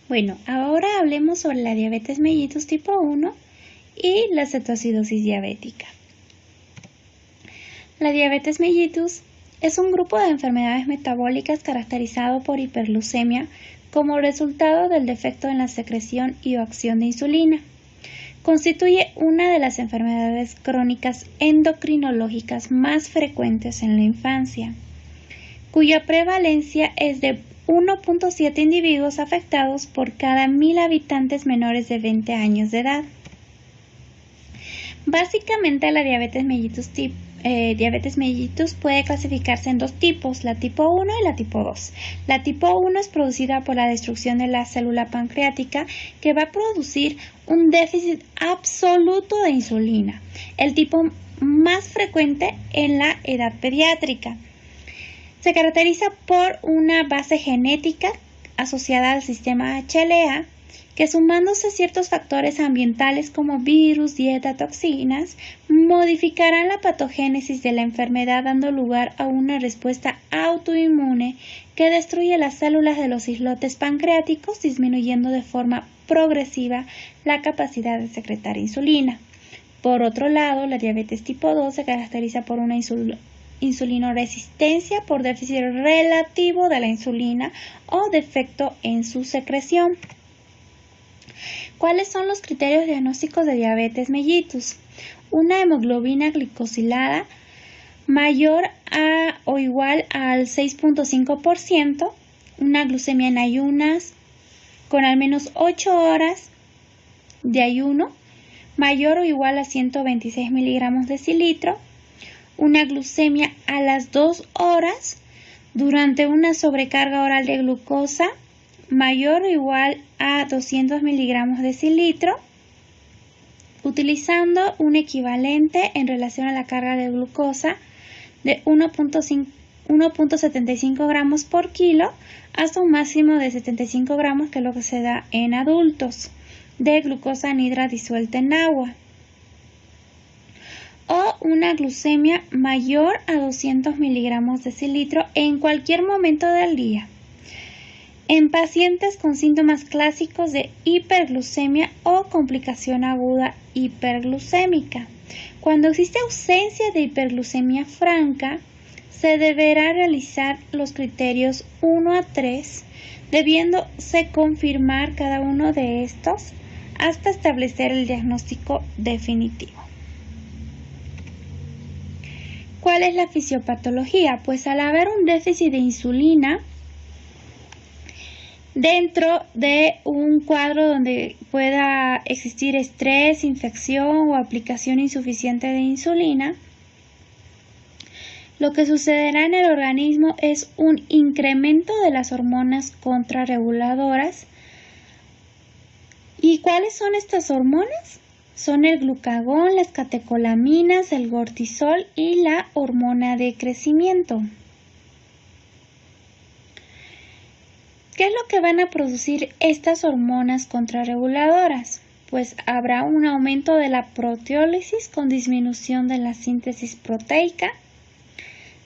Bueno, ahora hablemos sobre la diabetes mellitus tipo 1 y la cetoacidosis diabética. La diabetes mellitus es un grupo de enfermedades metabólicas caracterizado por hiperglucemia como resultado del defecto en la secreción y o acción de insulina. Constituye una de las enfermedades crónicas endocrinológicas más frecuentes en la infancia, cuya prevalencia es de 1.7 individuos afectados por cada 1000 habitantes menores de 20 años de edad. Básicamente, la diabetes mellitus puede clasificarse en dos tipos, la tipo 1 y la tipo 2. La tipo 1 es producida por la destrucción de la célula pancreática que va a producir un déficit absoluto de insulina, el tipo más frecuente en la edad pediátrica. Se caracteriza por una base genética asociada al sistema HLA que, sumándose ciertos factores ambientales como virus, dieta, toxinas, modificarán la patogénesis de la enfermedad, dando lugar a una respuesta autoinmune que destruye las células de los islotes pancreáticos, disminuyendo de forma progresiva la capacidad de secretar insulina. Por otro lado, la diabetes tipo 2 se caracteriza por una insulinoresistencia por déficit relativo de la insulina o defecto en su secreción. ¿Cuáles son los criterios diagnósticos de diabetes mellitus? Una hemoglobina glicosilada mayor a o igual al 6.5%, una glucemia en ayunas con al menos 8 horas de ayuno, mayor o igual a 126 miligramos decilitro, una glucemia a las 2 horas durante una sobrecarga oral de glucosa mayor o igual a 200 miligramos decilitro, utilizando un equivalente en relación a la carga de glucosa de 1.75 gramos por kilo hasta un máximo de 75 gramos, que es lo que se da en adultos, de glucosa anhidra disuelta en agua, o una glucemia mayor a 200 miligramos decilitro en cualquier momento del día. En pacientes con síntomas clásicos de hiperglucemia o complicación aguda hiperglucémica. Cuando existe ausencia de hiperglucemia franca, se deberá realizar los criterios 1 a 3, debiéndose confirmar cada uno de estos hasta establecer el diagnóstico definitivo. ¿Cuál es la fisiopatología? Pues al haber un déficit de insulina dentro de un cuadro donde pueda existir estrés, infección o aplicación insuficiente de insulina, lo que sucederá en el organismo es un incremento de las hormonas contrarreguladoras. ¿Y cuáles son estas hormonas? Son el glucagón, las catecolaminas, el cortisol y la hormona de crecimiento. ¿Qué es lo que van a producir estas hormonas contrarreguladoras? Pues habrá un aumento de la proteólisis con disminución de la síntesis proteica.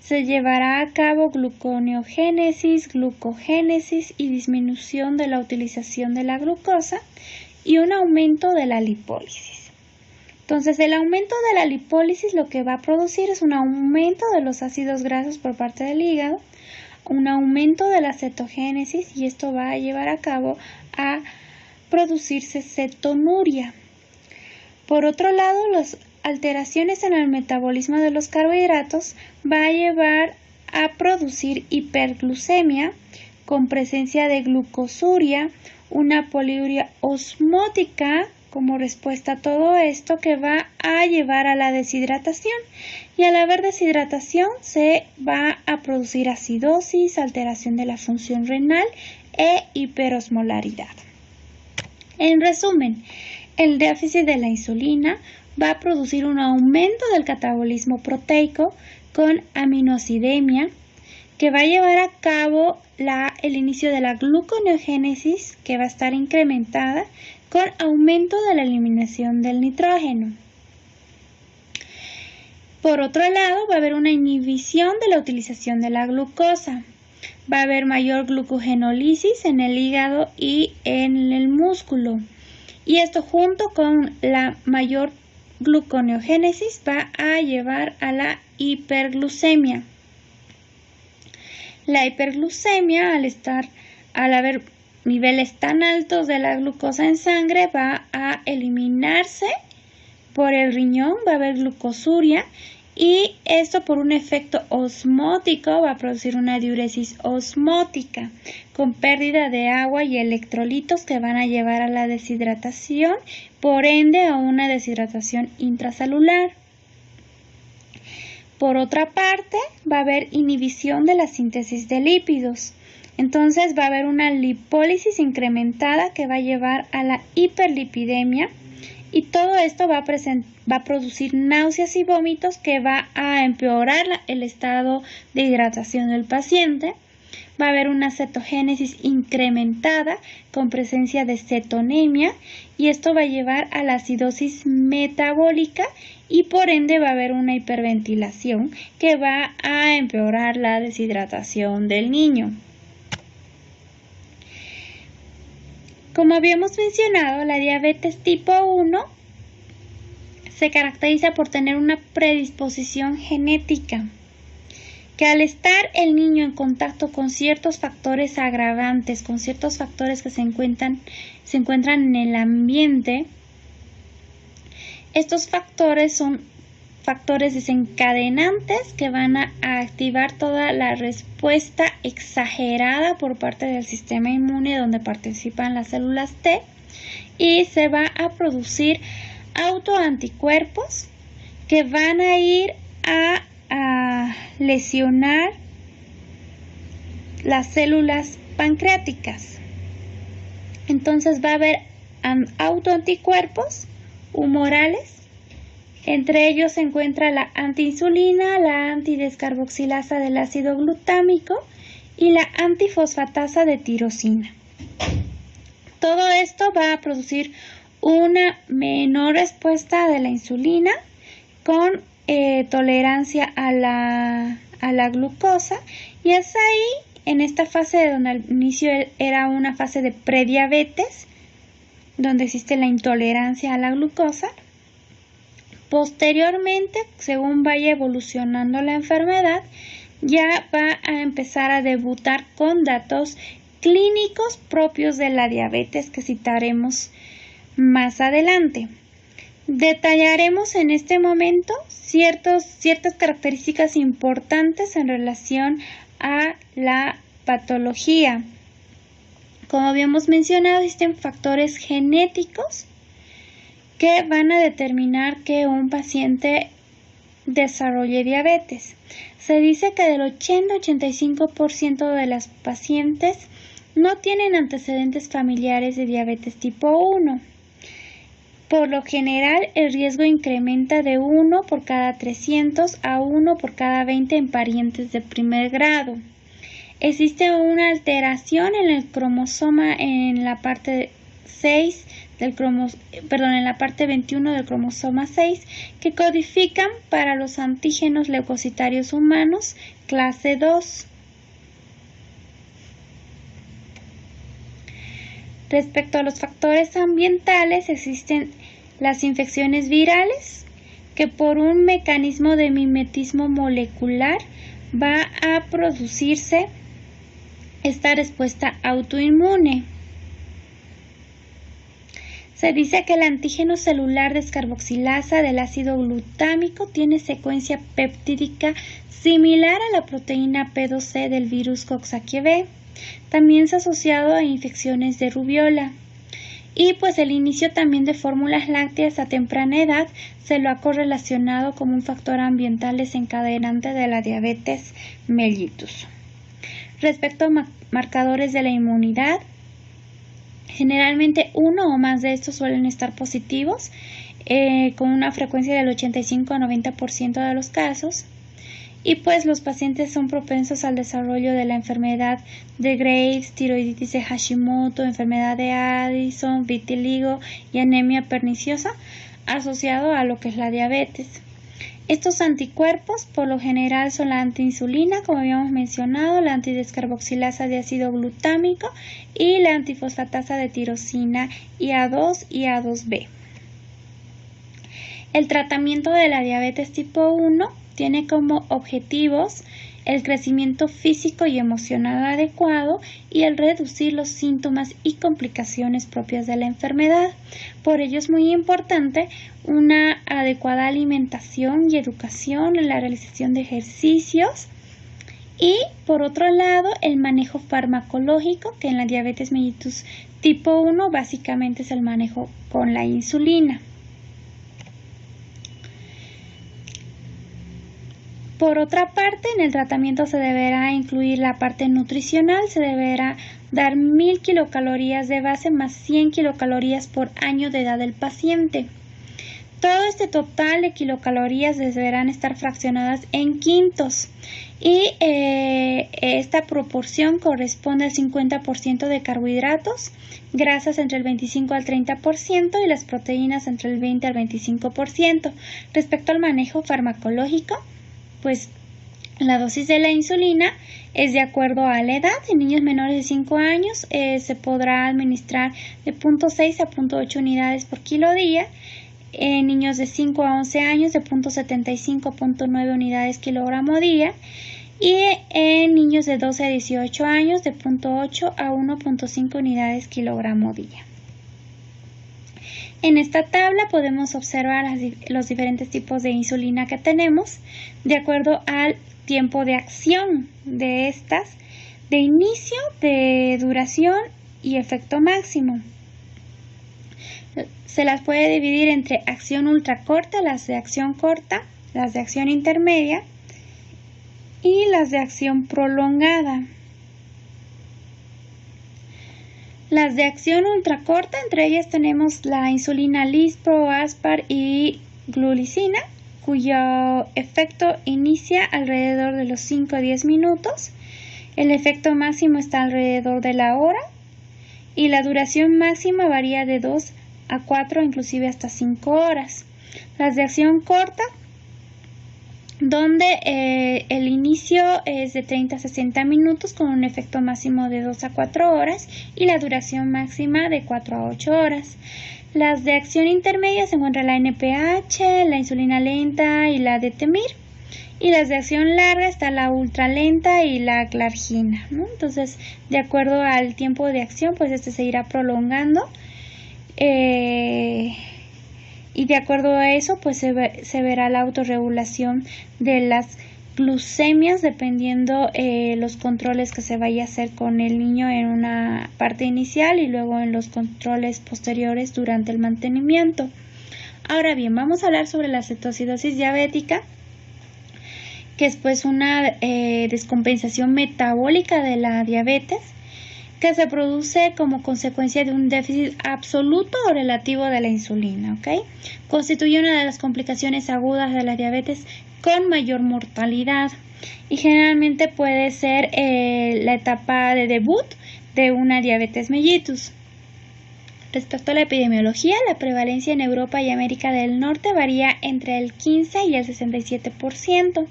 Se llevará a cabo gluconeogénesis, glucogénesis y disminución de la utilización de la glucosa y un aumento de la lipólisis. Entonces, el aumento de la lipólisis lo que va a producir es un aumento de los ácidos grasos por parte del hígado, un aumento de la cetogénesis, y esto va a llevar a cabo a producirse cetonuria. Por otro lado, las alteraciones en el metabolismo de los carbohidratos va a llevar a producir hiperglucemia con presencia de glucosuria, una poliuria osmótica como respuesta a todo esto, que va a llevar a la deshidratación, y al haber deshidratación se va a producir acidosis, alteración de la función renal e hiperosmolaridad. En resumen, el déficit de la insulina va a producir un aumento del catabolismo proteico con aminoacidemia, que va a llevar a cabo el inicio de la gluconeogénesis, que va a estar incrementada con aumento de la eliminación del nitrógeno. Por otro lado, va a haber una inhibición de la utilización de la glucosa. va a haber mayor glucogenólisis en el hígado y en el músculo. Y esto junto con la mayor gluconeogénesis va a llevar a la hiperglucemia. La hiperglucemia, al haber niveles tan altos de la glucosa en sangre, va a eliminarse por el riñón, va a haber glucosuria y esto por un efecto osmótico va a producir una diuresis osmótica con pérdida de agua y electrolitos que van a llevar a la deshidratación, por ende a una deshidratación intracelular. Por otra parte, va a haber inhibición de la síntesis de lípidos. Entonces va a haber una lipólisis incrementada que va a llevar a la hiperlipidemia y todo esto va a producir náuseas y vómitos que va a empeorar el estado de hidratación del paciente. Va a haber una cetogénesis incrementada con presencia de cetonemia y esto va a llevar a la acidosis metabólica y por ende va a haber una hiperventilación que va a empeorar la deshidratación del niño. Como habíamos mencionado, la diabetes tipo 1 se caracteriza por tener una predisposición genética, que al estar el niño en contacto con ciertos factores agravantes, con ciertos factores que se encuentran en el ambiente, estos factores son factores desencadenantes que van a activar toda la respuesta exagerada por parte del sistema inmune donde participan las células T y se va a producir autoanticuerpos que van a ir a lesionar las células pancreáticas. Entonces va a haber autoanticuerpos humorales. Entre ellos se encuentra la antiinsulina, la antidescarboxilasa del ácido glutámico y la antifosfatasa de tirosina. Todo esto va a producir una menor respuesta de la insulina con tolerancia a la glucosa, y es ahí en esta fase donde al inicio era una fase de prediabetes donde existe la intolerancia a la glucosa. Posteriormente, según vaya evolucionando la enfermedad, ya va a empezar a debutar con datos clínicos propios de la diabetes que citaremos más adelante. Detallaremos en este momento ciertas características importantes en relación a la patología. Como habíamos mencionado, existen factores genéticos que van a determinar que un paciente desarrolle diabetes. Se dice que del 80-85% de las pacientes no tienen antecedentes familiares de diabetes tipo 1. Por lo general, el riesgo incrementa de 1 por cada 300 a 1 por cada 20 en parientes de primer grado. Existe una alteración en el cromosoma en la parte 6 en la parte 21 del cromosoma 6 que codifican para los antígenos leucocitarios humanos clase 2. Respecto a los factores ambientales, existen las infecciones virales, que por un mecanismo de mimetismo molecular va a producirse esta respuesta autoinmune. Se dice que el antígeno celular descarboxilasa del ácido glutámico tiene secuencia peptídica similar a la proteína P2C del virus Coxsackie-B. También se ha asociado a infecciones de rubiola. Y pues el inicio también de fórmulas lácteas a temprana edad se lo ha correlacionado como un factor ambiental desencadenante de la diabetes mellitus. Respecto a marcadores de la inmunidad, generalmente uno o más de estos suelen estar positivos, con una frecuencia del 85 a 90% de los casos. Y pues los pacientes son propensos al desarrollo de la enfermedad de Graves, tiroiditis de Hashimoto, enfermedad de Addison, vitiligo y anemia perniciosa asociado a lo que es la diabetes. Estos anticuerpos por lo general son la antiinsulina, como habíamos mencionado, la antidescarboxilasa de ácido glutámico y la antifosfatasa de tirosina IA2 y A2B. El tratamiento de la diabetes tipo 1 tiene como objetivos el crecimiento físico y emocional adecuado y el reducir los síntomas y complicaciones propias de la enfermedad. Por ello es muy importante una adecuada alimentación y educación en la realización de ejercicios y, por otro lado, el manejo farmacológico, que en la diabetes mellitus tipo 1 básicamente es el manejo con la insulina. Por otra parte, en el tratamiento se deberá incluir la parte nutricional, se deberá dar 1000 kilocalorías de base más 100 kilocalorías por año de edad del paciente. Todo este total de kilocalorías deberán estar fraccionadas en quintos y esta proporción corresponde al 50% de carbohidratos, grasas entre el 25 al 30% y las proteínas entre el 20 al 25%. Respecto al manejo farmacológico, pues la dosis de la insulina es de acuerdo a la edad. En niños menores de 5 años se podrá administrar de 0.6 a 0.8 unidades por kilo día. En niños de 5 a 11 años de 0.75 a 0.9 unidades kilogramo día. Y en niños de 12 a 18 años de 0.8 a 1.5 unidades kilogramo día. En esta tabla podemos observar los diferentes tipos de insulina que tenemos de acuerdo al tiempo de acción de estas, de inicio, de duración y efecto máximo. Se las puede dividir entre acción ultracorta, las de acción corta, las de acción intermedia y las de acción prolongada. Las de acción ultracorta, entre ellas tenemos la insulina Lispro, Aspar y Glulicina, cuyo efecto inicia alrededor de los 5 a 10 minutos. El efecto máximo está alrededor de la hora y la duración máxima varía de 2 a 4, inclusive hasta 5 horas. Las de acción corta, donde el inicio es de 30 a 60 minutos con un efecto máximo de 2 a 4 horas y la duración máxima de 4 a 8 horas. Las de acción intermedia se encuentran la NPH, la insulina lenta y la Detemir. Y las de acción larga está la ultralenta y la Glargina, ¿no? Entonces, de acuerdo al tiempo de acción, pues este se irá prolongando. Y de acuerdo a eso, pues se verá la autorregulación de las glucemias dependiendo los controles que se vaya a hacer con el niño en una parte inicial y luego en los controles posteriores durante el mantenimiento. Ahora bien, vamos a hablar sobre la cetoacidosis diabética, que es pues una descompensación metabólica de la diabetes, que se produce como consecuencia de un déficit absoluto o relativo de la insulina, ¿ok? Constituye una de las complicaciones agudas de la diabetes con mayor mortalidad y generalmente puede ser la etapa de debut de una diabetes mellitus. Respecto a la epidemiología, la prevalencia en Europa y América del Norte varía entre el 15 y el 67%.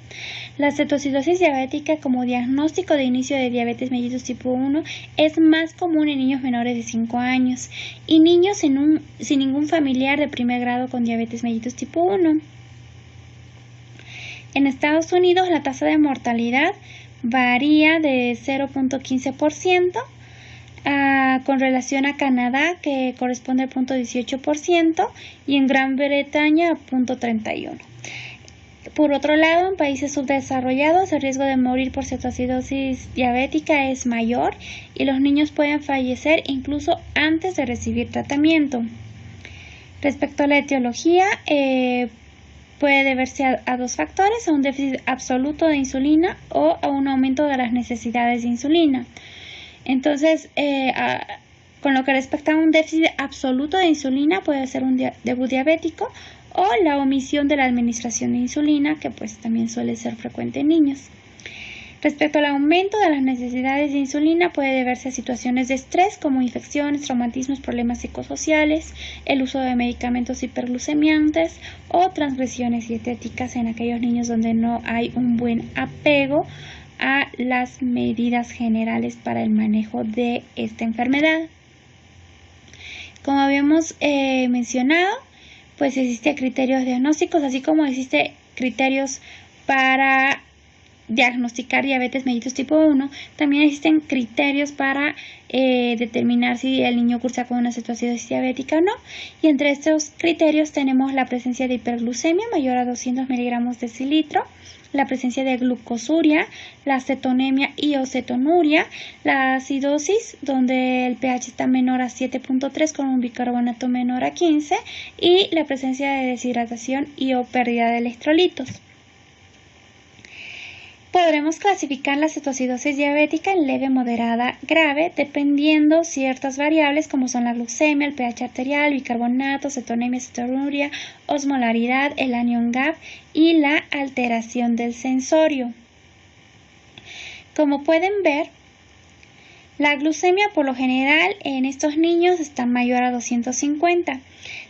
La cetoacidosis diabética como diagnóstico de inicio de diabetes mellitus tipo 1 es más común en niños menores de 5 años y niños sin ningún familiar de primer grado con diabetes mellitus tipo 1. En Estados Unidos la tasa de mortalidad varía de 0.15%, con relación a Canadá, que corresponde al 0.18%, y en Gran Bretaña a 0.31%. Por otro lado, en países subdesarrollados el riesgo de morir por cetoacidosis diabética es mayor y los niños pueden fallecer incluso antes de recibir tratamiento. Respecto a la etiología, puede deberse a dos factores: a un déficit absoluto de insulina o a un aumento de las necesidades de insulina. Entonces, con lo que respecta a un déficit absoluto de insulina, puede ser un debut diabético o la omisión de la administración de insulina, que pues también suele ser frecuente en niños. Respecto al aumento de las necesidades de insulina, puede deberse a situaciones de estrés como infecciones, traumatismos, problemas psicosociales, el uso de medicamentos hiperglucemiantes o transgresiones dietéticas en aquellos niños donde no hay un buen apego a las medidas generales para el manejo de esta enfermedad. Como habíamos mencionado, pues existen criterios diagnósticos, así como existen criterios para diagnosticar diabetes mellitus tipo 1, también existen criterios para determinar si el niño cursa con una cetoacidosis diabética o no, y entre estos criterios tenemos la presencia de hiperglucemia mayor a 200 miligramos decilitro, la presencia de glucosuria, la cetonemia y o cetonuria, la acidosis, donde el pH está menor a 7.3 con un bicarbonato menor a 15, y la presencia de deshidratación y o pérdida de electrolitos. Podremos clasificar la cetoacidosis diabética en leve, moderada, grave, dependiendo ciertas variables como son la glucemia, el pH arterial, bicarbonato, cetonemia, cetonuria, osmolaridad, el anion GAP y la alteración del sensorio. Como pueden ver, la glucemia por lo general en estos niños está mayor a 250.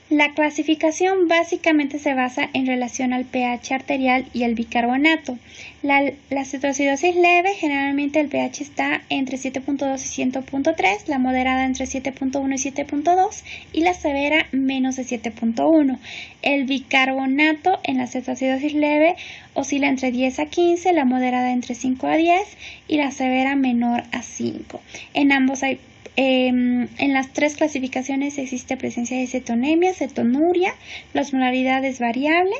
La clasificación básicamente se basa en relación al pH arterial y el bicarbonato. La cetoacidosis leve, generalmente el pH está entre 7.2 y 100.3, la moderada entre 7.1 y 7.2 y la severa menos de 7.1. El bicarbonato en la cetoacidosis leve oscila entre 10 a 15, la moderada entre 5 a 10 y la severa menor a 5. En ambos hay en las tres clasificaciones existe presencia de cetonemia, cetonuria, la osmolaridad es variable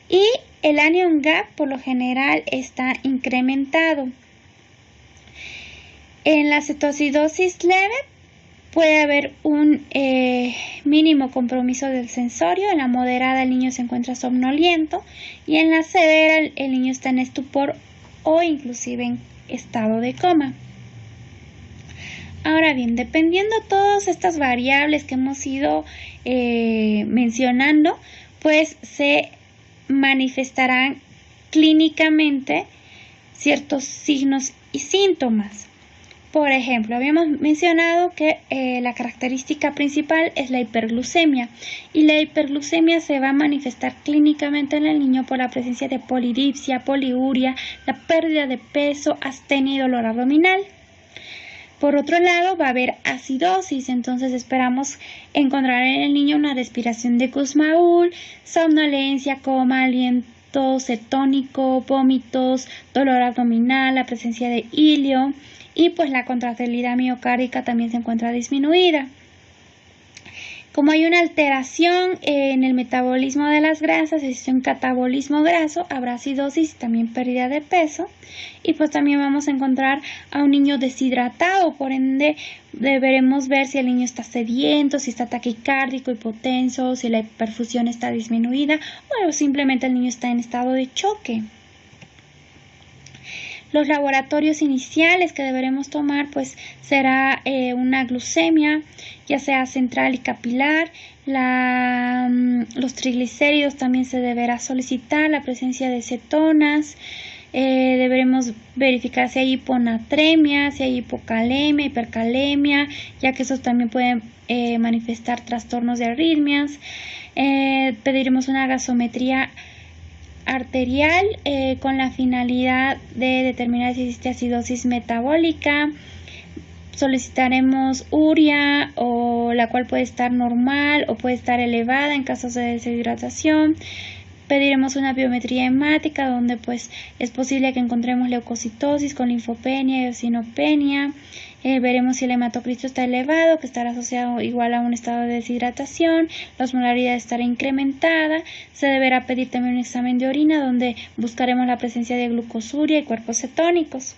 y el anion GAP por lo general está incrementado. En la cetoacidosis leve puede haber un mínimo compromiso del sensorio, en la moderada el niño se encuentra somnoliento y en la severa el niño está en estupor o inclusive en estado de coma. Ahora bien, dependiendo de todas estas variables que hemos ido mencionando, pues se manifestarán clínicamente ciertos signos y síntomas. Por ejemplo, habíamos mencionado que la característica principal es la hiperglucemia y la hiperglucemia se va a manifestar clínicamente en el niño por la presencia de polidipsia, poliuria, la pérdida de peso, astenia y dolor abdominal. Por otro lado, va a haber acidosis, entonces esperamos encontrar en el niño una respiración de Kussmaul, somnolencia, coma, aliento cetónico, vómitos, dolor abdominal, la presencia de hilio y pues la contractilidad miocárdica también se encuentra disminuida. Como hay una alteración en el metabolismo de las grasas, existe un catabolismo graso, habrá acidosis y también pérdida de peso. Y pues también vamos a encontrar a un niño deshidratado, por ende deberemos ver si el niño está sediento, si está taquicárdico, hipotenso, si la perfusión está disminuida o simplemente el niño está en estado de choque. Los laboratorios iniciales que deberemos tomar pues será una glucemia, ya sea central y capilar, los triglicéridos también se deberá solicitar, la presencia de cetonas, deberemos verificar si hay hiponatremia, si hay hipocalemia, hipercalemia, ya que esos también pueden manifestar trastornos de arritmias. Pediremos una gasometría arterial con la finalidad de determinar si existe acidosis metabólica. Solicitaremos urea, o la cual puede estar normal o puede estar elevada en casos de deshidratación. Pediremos una biometría hemática donde pues es posible que encontremos leucocitosis con linfopenia y eosinopenia. Veremos si el hematocristo está elevado, que estará asociado igual a un estado de deshidratación, la osmolaridad estará incrementada. Se deberá pedir también un examen de orina donde buscaremos la presencia de glucosuria y cuerpos cetónicos.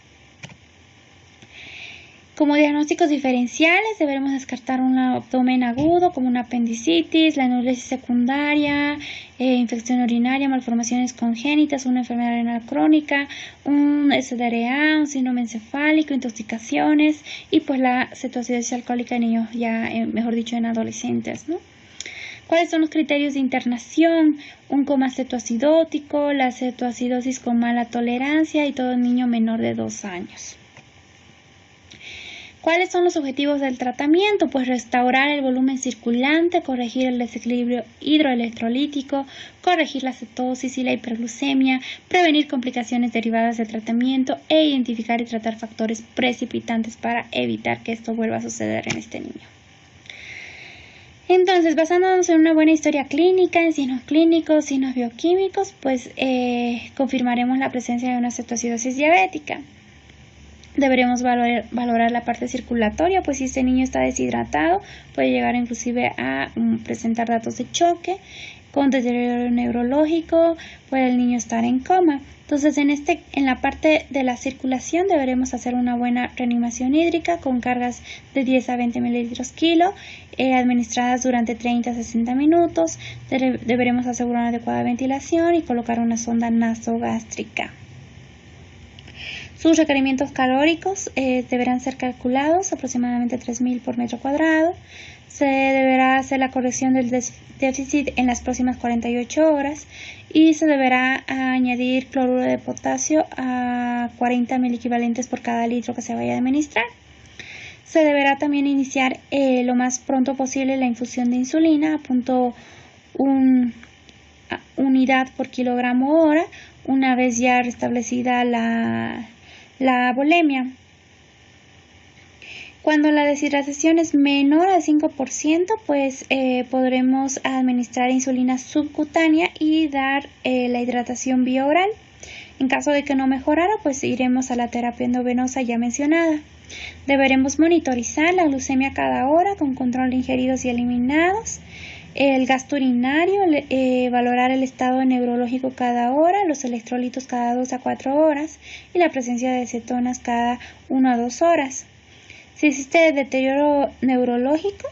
Como diagnósticos diferenciales deberemos descartar un abdomen agudo como una apendicitis, la enuresis secundaria, infección urinaria, malformaciones congénitas, una enfermedad renal crónica, un SDRA, un síndrome encefálico, intoxicaciones y pues la cetoacidosis alcohólica en niños ya, mejor dicho, en adolescentes, ¿no? ¿Cuáles son los criterios de internación? Un coma cetoacidótico, la cetoacidosis con mala tolerancia y todo niño menor de 2 años. ¿Cuáles son los objetivos del tratamiento? Pues restaurar el volumen circulante, corregir el desequilibrio hidroelectrolítico, corregir la cetosis y la hiperglucemia, prevenir complicaciones derivadas del tratamiento e identificar y tratar factores precipitantes para evitar que esto vuelva a suceder en este niño. Entonces, basándonos en una buena historia clínica, en signos clínicos, signos bioquímicos, pues confirmaremos la presencia de una cetoacidosis diabética. Deberemos valorar la parte circulatoria, pues si este niño está deshidratado, puede llegar inclusive a presentar datos de choque, con deterioro neurológico, puede el niño estar en coma. Entonces, en la parte de la circulación deberemos hacer una buena reanimación hídrica con cargas de 10 a 20 mililitros kilo, administradas durante 30 a 60 minutos. Deberemos asegurar una adecuada ventilación y colocar una sonda nasogástrica. Sus requerimientos calóricos deberán ser calculados, aproximadamente 3.000 por metro cuadrado. Se deberá hacer la corrección del déficit en las próximas 48 horas y se deberá añadir cloruro de potasio a 40 miliequivalentes por cada litro que se vaya a administrar. Se deberá también iniciar lo más pronto posible la infusión de insulina a 0.1 unidad por kilogramo hora, una vez ya restablecida la volemia. Cuando la deshidratación es menor al 5%, pues podremos administrar insulina subcutánea y dar la hidratación vía oral. En caso de que no mejorara, pues iremos a la terapia endovenosa ya mencionada. Deberemos monitorizar la glucemia cada hora con control de ingeridos y eliminados, el gasto urinario, valorar el estado neurológico cada hora, los electrolitos cada 2 a 4 horas y la presencia de cetonas cada 1 a 2 horas. Si existe deterioro neurológico,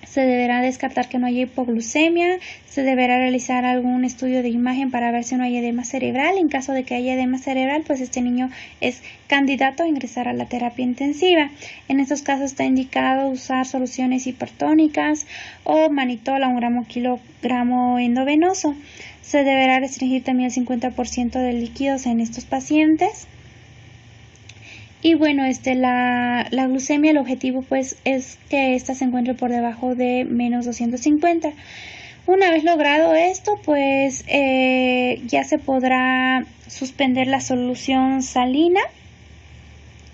se deberá descartar que no haya hipoglucemia, se deberá realizar algún estudio de imagen para ver si no hay edema cerebral. En caso de que haya edema cerebral, pues este niño es candidato a ingresar a la terapia intensiva. En estos casos está indicado usar soluciones hipertónicas o manitol a 1 gramo kilogramo endovenoso. Se deberá restringir también el 50% de líquidos en estos pacientes. Y bueno, la glucemia, el objetivo pues es que ésta se encuentre por debajo de menos 250. Una vez logrado esto, pues ya se podrá suspender la solución salina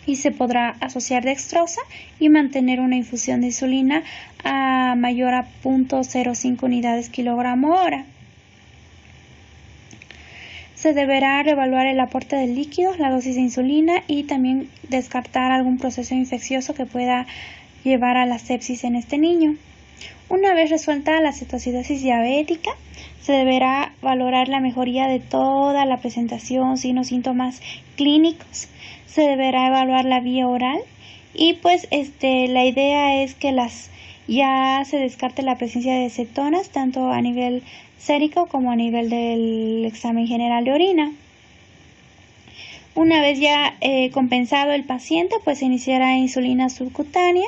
y se podrá asociar dextrosa y mantener una infusión de insulina a mayor a 0.05 unidades kilogramo hora. Se deberá reevaluar el aporte de líquidos, la dosis de insulina y también descartar algún proceso infeccioso que pueda llevar a la sepsis en este niño. Una vez resuelta la cetoacidosis diabética, se deberá valorar la mejoría de toda la presentación, signos, síntomas clínicos. Se deberá evaluar la vía oral y pues la idea es que ya se descarte la presencia de cetonas tanto a nivel sérico como a nivel del examen general de orina. Una vez ya compensado el paciente, pues se iniciará insulina subcutánea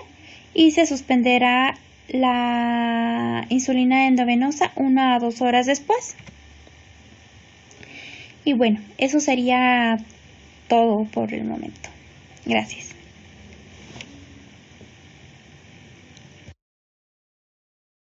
y se suspenderá la insulina endovenosa 1 a 2 horas después. Y bueno, eso sería todo por el momento. Gracias.